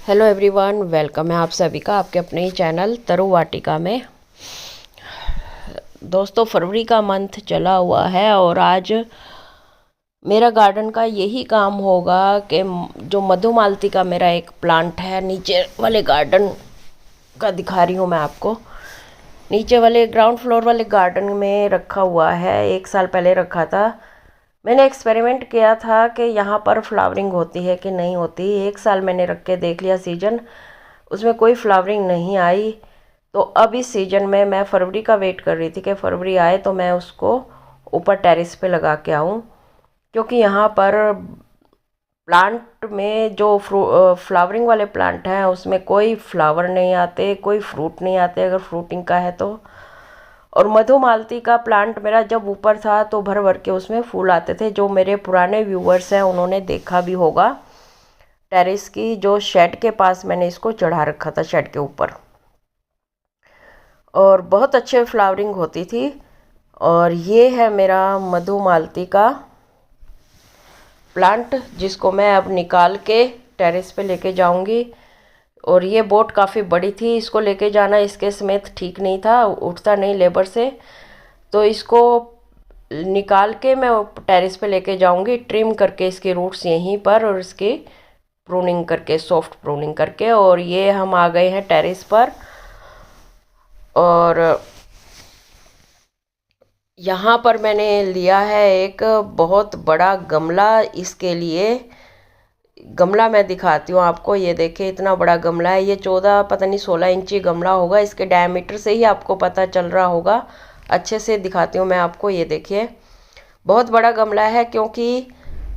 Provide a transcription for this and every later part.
Hello everyone, welcome है आप सभी का आपके अपने ही चैनल तरु वाटिका में। दोस्तों, फरवरी का मंथ चला हुआ है और आज मेरा गार्डन का यही काम होगा कि जो मधुमालती का मेरा एक प्लांट है, नीचे वाले गार्डन का दिखा रही हूँ मैं आपको। नीचे वाले ग्राउंड फ्लोर वाले गार्डन में रखा हुआ है, 1 साल पहले रखा था। मैंने एक्सपेरिमेंट किया था कि यहाँ पर फ्लावरिंग होती है कि नहीं होती। 1 साल मैंने रख के देख लिया सीजन, उसमें कोई फ्लावरिंग नहीं आई। तो अब इस सीजन में मैं फरवरी का वेट कर रही थी कि फरवरी आए तो मैं उसको ऊपर टेरेस पे लगा के आऊँ, क्योंकि यहाँ पर प्लांट में जो फ्लावरिंग वाले प्लांट हैं उसमें कोई फ्लावर नहीं आते, कोई फ्रूट नहीं आते अगर फ्रूटिंग का है तो। और मधुमालती का प्लांट मेरा जब ऊपर था तो भर भर के उसमें फूल आते थे। जो मेरे पुराने व्यूवर्स हैं उन्होंने देखा भी होगा, टेरेस की जो शेड के पास मैंने इसको चढ़ा रखा था, शेड के ऊपर, और बहुत अच्छे फ्लावरिंग होती थी। और ये है मेरा मधुमालती का प्लांट, जिसको मैं अब निकाल के टेरेस पे लेके जाऊंगी। और ये बोट काफ़ी बड़ी थी, इसको लेके जाना इसके समेत ठीक नहीं था, उठता नहीं लेबर से। तो इसको निकाल के मैं टेरेस पे लेके जाऊंगी, ट्रिम करके इसके रूट्स यहीं पर, और इसकी प्रूनिंग करके, सॉफ्ट प्रूनिंग करके। और ये हम आ गए हैं टेरेस पर, और यहाँ पर मैंने लिया है एक बहुत बड़ा गमला। इसके लिए गमला मैं दिखाती हूँ आपको, ये देखिए इतना बड़ा गमला है। ये 14 पता नहीं 16 इंची गमला होगा, इसके डायमीटर से ही आपको पता चल रहा होगा। अच्छे से दिखाती हूँ मैं आपको, ये देखिए बहुत बड़ा गमला है, क्योंकि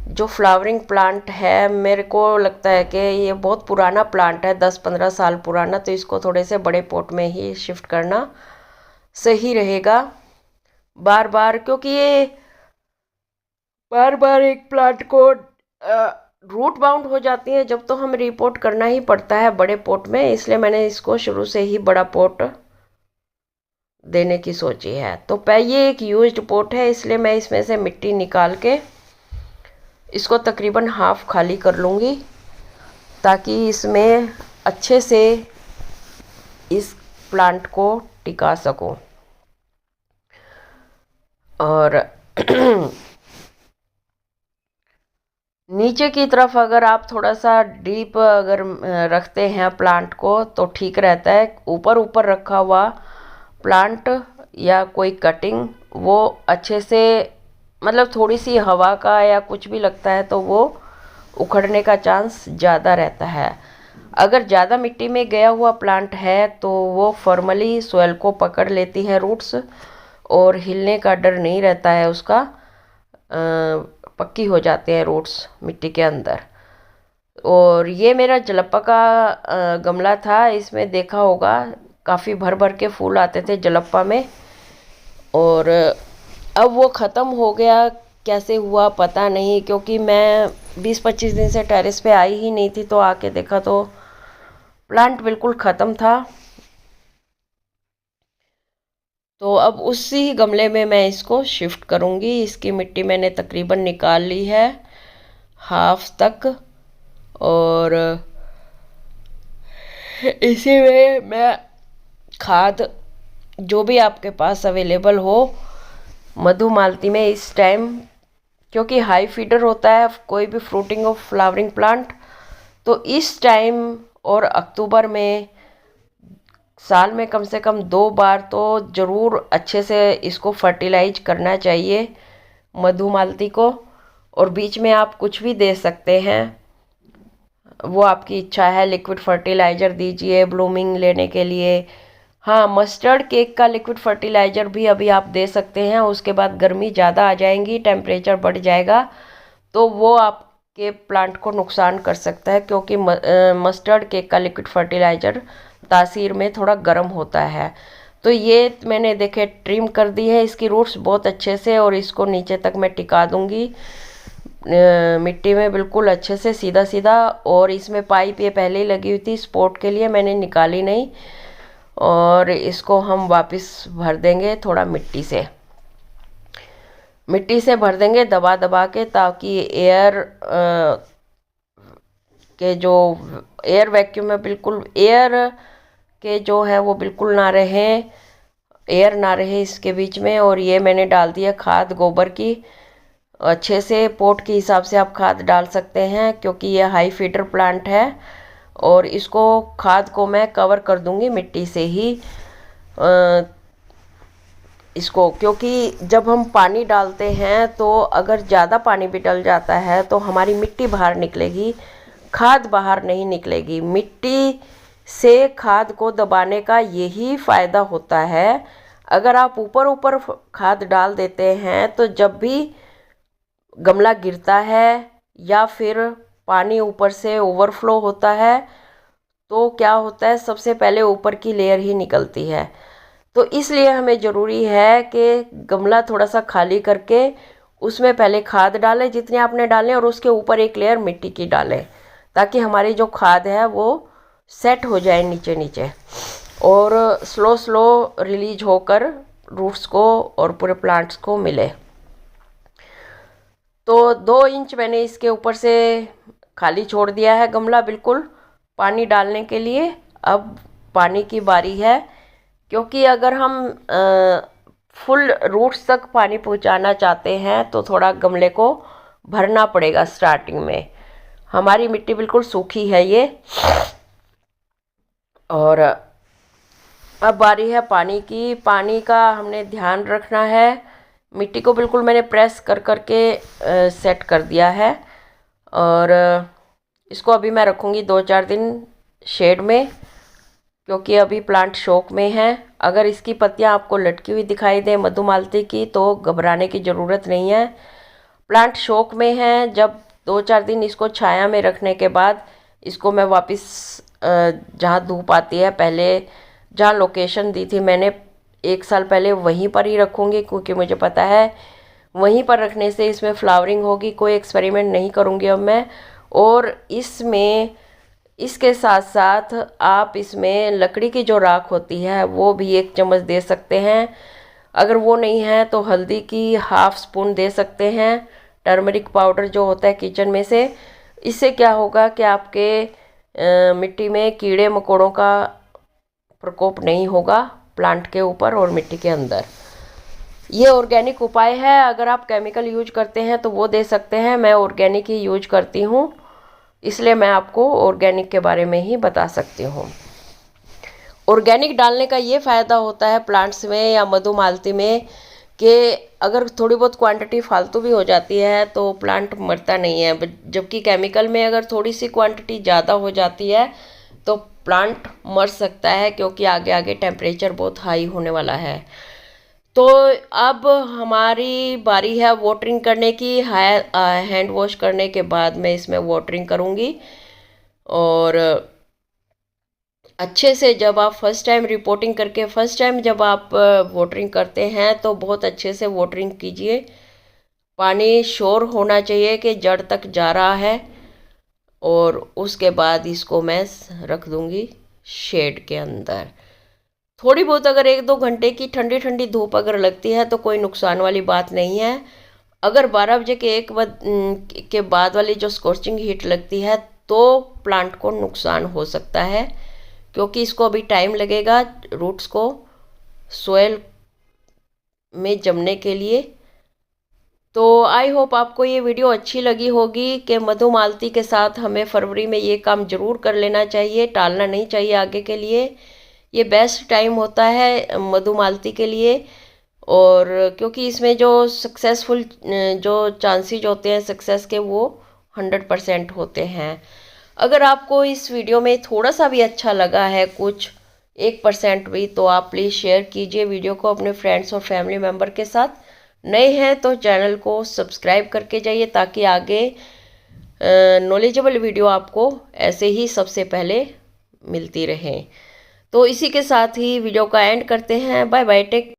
जो फ्लावरिंग प्लांट है मेरे को लगता है कि ये बहुत पुराना प्लांट है, 10-15 साल पुराना। तो इसको थोड़े से बड़े पॉट में ही शिफ्ट करना सही रहेगा बार बार, क्योंकि ये बार बार एक प्लांट को रूट बाउंड हो जाती है जब, तो हम रिपोर्ट करना ही पड़ता है बड़े पोट में। इसलिए मैंने इसको शुरू से ही बड़ा पोट देने की सोची है। तो ये एक यूज्ड पोट है, इसलिए मैं इसमें से मिट्टी निकाल के इसको तकरीबन हाफ खाली कर लूँगी, ताकि इसमें अच्छे से इस प्लांट को टिका सकूं। और नीचे की तरफ अगर आप थोड़ा सा डीप अगर रखते हैं प्लांट को तो ठीक रहता है। ऊपर ऊपर रखा हुआ प्लांट या कोई कटिंग, वो अच्छे से, मतलब थोड़ी सी हवा का या कुछ भी लगता है तो वो उखड़ने का चांस ज़्यादा रहता है। अगर ज़्यादा मिट्टी में गया हुआ प्लांट है तो वो फॉर्मली सॉइल को पकड़ लेती है रूट्स, और हिलने का डर नहीं रहता है उसका। पक्की हो जाते हैं रूट्स मिट्टी के अंदर। और ये मेरा जलप्पा का गमला था, इसमें देखा होगा काफ़ी भर भर के फूल आते थे जलप्पा में। और अब वो ख़त्म हो गया, कैसे हुआ पता नहीं, क्योंकि मैं 20-25 दिन से टेरेस पे आई ही नहीं थी। तो आके देखा तो प्लांट बिल्कुल ख़त्म था। तो अब उसी गमले में मैं इसको शिफ्ट करूँगी। इसकी मिट्टी मैंने तकरीबन निकाल ली है हाफ तक, और इसी में मैं खाद जो भी आपके पास अवेलेबल हो मधुमालती में इस टाइम, क्योंकि हाई फीडर होता है कोई भी फ्रूटिंग और फ्लावरिंग प्लांट, तो इस टाइम और अक्टूबर में साल में कम से कम 2 बार तो ज़रूर अच्छे से इसको फर्टिलाइज करना चाहिए मधुमालती को। और बीच में आप कुछ भी दे सकते हैं, वो आपकी इच्छा है। लिक्विड फर्टिलाइज़र दीजिए ब्लूमिंग लेने के लिए। हाँ, मस्टर्ड केक का लिक्विड फर्टिलाइज़र भी अभी आप दे सकते हैं। उसके बाद गर्मी ज़्यादा आ जाएंगी, टेम्परेचर बढ़ जाएगा, तो वो आपके प्लांट को नुकसान कर सकता है, क्योंकि मस्टर्ड केक का लिक्विड फर्टिलाइज़र तासीर में थोड़ा गर्म होता है। तो ये मैंने देखे ट्रिम कर दी है इसकी रूट्स बहुत अच्छे से, और इसको नीचे तक मैं टिका दूंगी मिट्टी में बिल्कुल अच्छे से सीधा सीधा। और इसमें पाइप ये पहले ही लगी हुई थी स्पोर्ट के लिए, मैंने निकाली नहीं। और इसको हम वापस भर देंगे थोड़ा मिट्टी से भर देंगे दबा दबा के, ताकि एयर के जो एयर वैक्यूम है, बिल्कुल एयर के जो है वो बिल्कुल ना रहे, एयर ना रहे इसके बीच में। और ये मैंने डाल दिया खाद गोबर की। अच्छे से पोट के हिसाब से आप खाद डाल सकते हैं, क्योंकि ये हाई फीडर प्लांट है। और इसको खाद को मैं कवर कर दूंगी मिट्टी से ही इसको, क्योंकि जब हम पानी डालते हैं तो अगर ज़्यादा पानी भी डल जाता है तो हमारी मिट्टी बाहर निकलेगी, खाद बाहर नहीं निकलेगी। मिट्टी से खाद को दबाने का यही फ़ायदा होता है। अगर आप ऊपर ऊपर खाद डाल देते हैं तो जब भी गमला गिरता है या फिर पानी ऊपर से ओवरफ्लो होता है तो क्या होता है, सबसे पहले ऊपर की लेयर ही निकलती है। तो इसलिए हमें ज़रूरी है कि गमला थोड़ा सा खाली करके उसमें पहले खाद डालें जितने आपने डालें, और उसके ऊपर एक लेयर मिट्टी की डालें, ताकि हमारी जो खाद है वो सेट हो जाए नीचे नीचे और स्लो स्लो रिलीज होकर रूट्स को और पूरे प्लांट्स को मिले। तो 2 इंच मैंने इसके ऊपर से खाली छोड़ दिया है गमला बिल्कुल पानी डालने के लिए। अब पानी की बारी है, क्योंकि अगर हम फुल रूट्स तक पानी पहुंचाना चाहते हैं तो थोड़ा गमले को भरना पड़ेगा स्टार्टिंग में। हमारी मिट्टी बिल्कुल सूखी है ये। और अब बारी है पानी की। पानी का हमने ध्यान रखना है। मिट्टी को बिल्कुल मैंने प्रेस कर करके सेट कर दिया है। और इसको अभी मैं रखूँगी 2-4 दिन शेड में, क्योंकि अभी प्लांट शौक में है। अगर इसकी पत्तियां आपको लटकी हुई दिखाई दे मधुमालती की तो घबराने की ज़रूरत नहीं है, प्लांट शौक में है। जब 2-4 दिन इसको छाया में रखने के बाद इसको मैं वापस जहाँ धूप आती है, पहले जहाँ लोकेशन दी थी मैंने 1 साल पहले, वहीं पर ही रखूँगी, क्योंकि मुझे पता है वहीं पर रखने से इसमें फ्लावरिंग होगी। कोई एक्सपेरिमेंट नहीं करूँगी अब मैं। और इसके साथ साथ आप इसमें लकड़ी की जो राख होती है वो भी 1 चम्मच दे सकते हैं। अगर वो नहीं है तो हल्दी की ½ स्पून दे सकते हैं, टर्मरिक पाउडर जो होता है किचन में से। इससे क्या होगा कि आपके मिट्टी में कीड़े मकोड़ों का प्रकोप नहीं होगा प्लांट के ऊपर और मिट्टी के अंदर। ये ऑर्गेनिक उपाय है। अगर आप केमिकल यूज करते हैं तो वो दे सकते हैं, मैं ऑर्गेनिक ही यूज करती हूँ, इसलिए मैं आपको ऑर्गेनिक के बारे में ही बता सकती हूँ। ऑर्गेनिक डालने का ये फ़ायदा होता है प्लांट्स में या मधुमालती में कि अगर थोड़ी बहुत क्वांटिटी फालतू भी हो जाती है तो प्लांट मरता नहीं है, जबकि केमिकल में अगर थोड़ी सी क्वांटिटी ज़्यादा हो जाती है तो प्लांट मर सकता है, क्योंकि आगे आगे टेम्परेचर बहुत हाई होने वाला है। तो अब हमारी बारी है वाटरिंग करने की। हैंड वॉश करने के बाद मैं इसमें वाटरिंग करूँगी। और अच्छे से जब आप फर्स्ट टाइम रिपोर्टिंग करके फर्स्ट टाइम जब आप वाटरिंग करते हैं तो बहुत अच्छे से वाटरिंग कीजिए। पानी श्योर होना चाहिए कि जड़ तक जा रहा है। और उसके बाद इसको मैं रख दूँगी शेड के अंदर। थोड़ी बहुत अगर 1-2 घंटे की ठंडी ठंडी धूप अगर लगती है तो कोई नुकसान वाली बात नहीं है। अगर 12 बजे के 1 के बाद वाली जो स्corching हीट लगती है तो प्लांट को नुकसान हो सकता है, क्योंकि इसको अभी टाइम लगेगा रूट्स को सोयल में जमने के लिए। तो आई होप आपको ये वीडियो अच्छी लगी होगी कि मधुमालती के साथ हमें फरवरी में ये काम ज़रूर कर लेना चाहिए, टालना नहीं चाहिए आगे के लिए। ये बेस्ट टाइम होता है मधुमालती के लिए। और क्योंकि इसमें जो सक्सेसफुल जो चांसेस होते हैं सक्सेस के वो 100% होते हैं। अगर आपको इस वीडियो में थोड़ा सा भी अच्छा लगा है, कुछ 1% भी, तो आप प्लीज़ शेयर कीजिए वीडियो को अपने फ्रेंड्स और फैमिली मेम्बर के साथ। नए हैं तो चैनल को सब्सक्राइब करके जाइए, ताकि आगे नॉलेजेबल वीडियो आपको ऐसे ही सबसे पहले मिलती रहे। तो इसी के साथ ही वीडियो का एंड करते हैं। Bye bye, take.